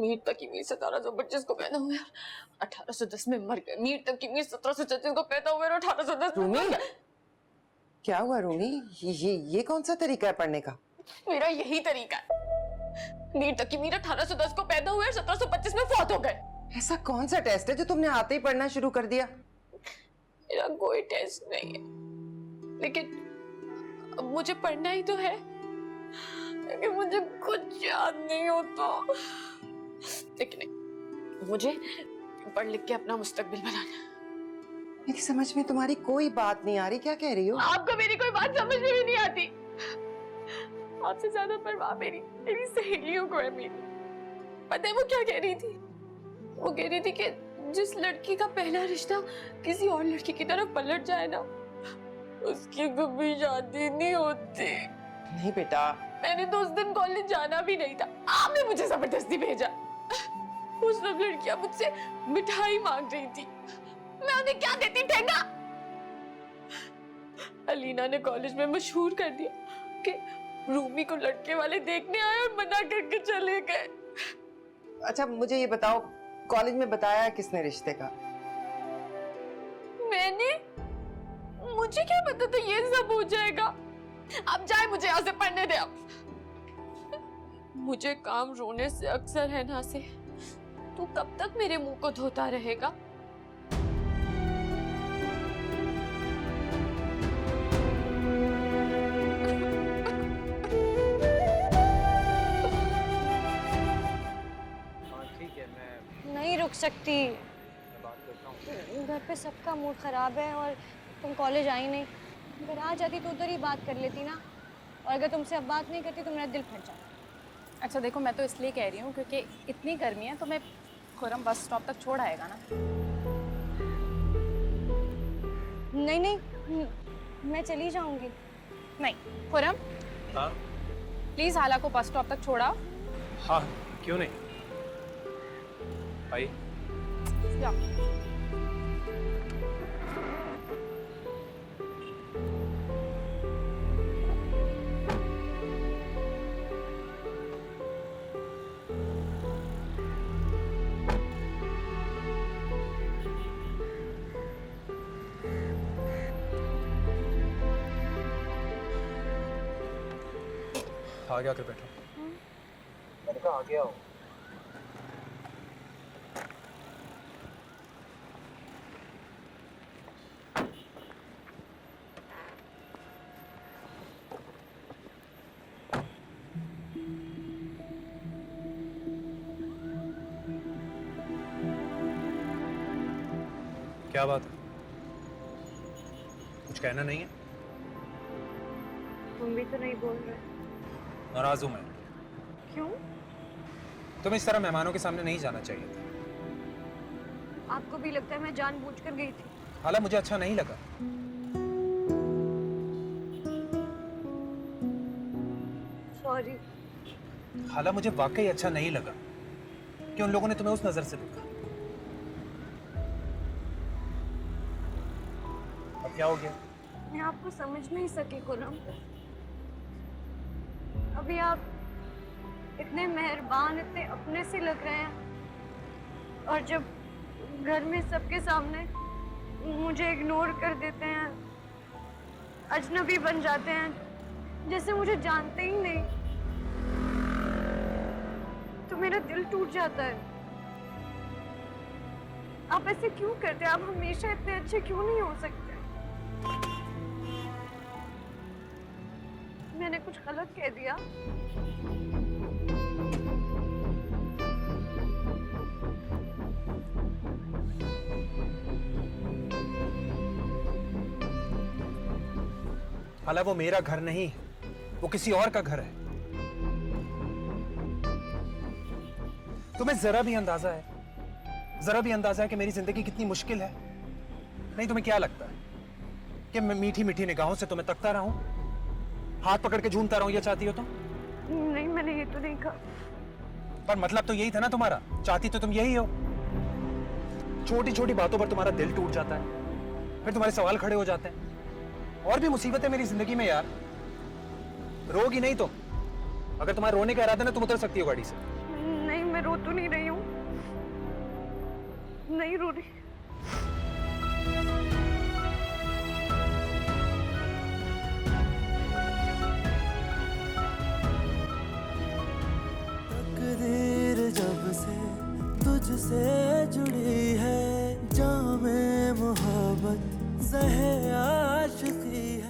मीर तकी मीर 1725 को पैदा हुए, 1810 में मर गए। मीर तकी मीर 1736 को पैदा हुए और 1810 में मर गए। क्या हुआ रूमी? ये कौन सा तरीका है पढ़ने का? मेरा यही तरीका है। मीर तकी मीर 1810 को पैदा हुए और 1725 में फौत हो गए। ऐसा कौन सा टेस्ट है जो तुमने आते ही पढ़ना शुरू कर दिया? मेरा कोई टेस्ट नहीं है, लेकिन अब मुझे पढ़ना ही तो है, लेकिन मुझे कुछ याद नहीं होता। लेकिन नहीं, मुझे पढ़ लिख के अपना मुस्तकबिल बनाना है। मेरी समझ में तुम्हारी कोई बात नहीं आ रही, क्या कह रही हो? आपको मेरी कोई बात समझ में भी नहीं आती। आपसे ज्यादा परवाह मेरी सहेलियों को है। मेरी पता है वो क्या कह रही थी? वो कह रही थी कि जिस लड़की का पहला रिश्ता किसी और लड़की की तरफ पलट जाए ना, उसकी कभी शादी नहीं होती। नहीं बेटा, मैंने तो उस दिन कॉलेज जाना भी नहीं था, आपने मुझे जबरदस्ती भेजा। वो सब लड़कियां मुझसे मिठाई मांग रही थी, मैं उन्हें क्या देती? ठेंगा। अलीना ने कॉलेज में मशहूर कर दिया कि रूमी को लड़के वाले देखने आए और मना करके चले गए। अच्छा मुझे ये बताओ, कॉलेज में बताया किसने रिश्ते का? मैंने? मुझे क्या पता था ये सब हो जाएगा। अब जाए, मुझे यहाँ से पढ़ने दे। अब मुझे काम रोने से अक्सर है ना से। तू कब तक मेरे मुंह को धोता रहेगा? ठीक है, मैं नहीं रुक सकती। बात करता हूँ। घर पे सबका मूड खराब है और तुम कॉलेज आई नहीं। अगर आ जाती तो उधर ही बात कर लेती ना, और अगर तुमसे अब बात नहीं करती तो मेरा दिल फट जाता। अच्छा देखो, मैं तो इसलिए कह रही हूँ क्योंकि इतनी गर्मी है तो मैं खुरम बस स्टॉप तक छोड़ आएगा ना। नहीं नहीं, मैं चली जाऊंगी। नहीं खुरम, हाँ प्लीज़ हाला को बस स्टॉप तक छोड़ाओ। हाँ, क्यों नहीं? भाई जाओ। आ गया, कर बैठो। मैंने कहा आ गया हूँ। क्या बात है? कुछ कहना नहीं है? तुम भी तो नहीं बोल रहे। नाराज हूं मैं। क्यों? तुम इस तरह मेहमानों के सामने नहीं जाना चाहिए था। आपको भी लगता है मैं जानबूझकर गई थी? हालांकि मुझे अच्छा नहीं लगा। सॉरी। हालांकि मुझे वाकई अच्छा नहीं लगा कि उन लोगों ने तुम्हें उस नजर से देखा। अब क्या हो गया? मैं आपको समझ नहीं सकी खुरम। अभी आप इतने मेहरबान, इतने अपने से लग रहे हैं, और जब घर में सबके सामने मुझे इग्नोर कर देते हैं, अजनबी बन जाते हैं, जैसे मुझे जानते ही नहीं, तो मेरा दिल टूट जाता है। आप ऐसे क्यों करते हैं? आप हमेशा इतने अच्छे क्यों नहीं हो सकते? मैंने कुछ गलत कह दिया? हालांकि वो मेरा घर नहीं, वो किसी और का घर है। तुम्हें जरा भी अंदाजा है कि मेरी जिंदगी कितनी मुश्किल है? नहीं, तुम्हें क्या लगता है कि मैं मीठी मीठी निगाहों से तुम्हें तकता रहूं, हाथ पकड़ के झूमता रहूं? ये चाहती हो तुम? नहीं, मैंने ये तो नहीं कहा। पर मतलब तो यही था ना तुम्हारा, चाहती तो तुम यही हो। छोटी छोटी बातों पर तुम्हारा दिल टूट जाता है, फिर तुम्हारे सवाल खड़े हो जाते हैं। और भी मुसीबतें मेरी जिंदगी में यार। रोगी नहीं तुम। अगर तुम्हारे रोने का इरादा ना, तुम उतर सकती हो गाड़ी से। नहीं, मैं रो तो नहीं रही हूँ? नहीं रो रही। तकदीर जब से तुझसे जुड़ी है, जामे मोहब्बत ज़हे आशिकी है।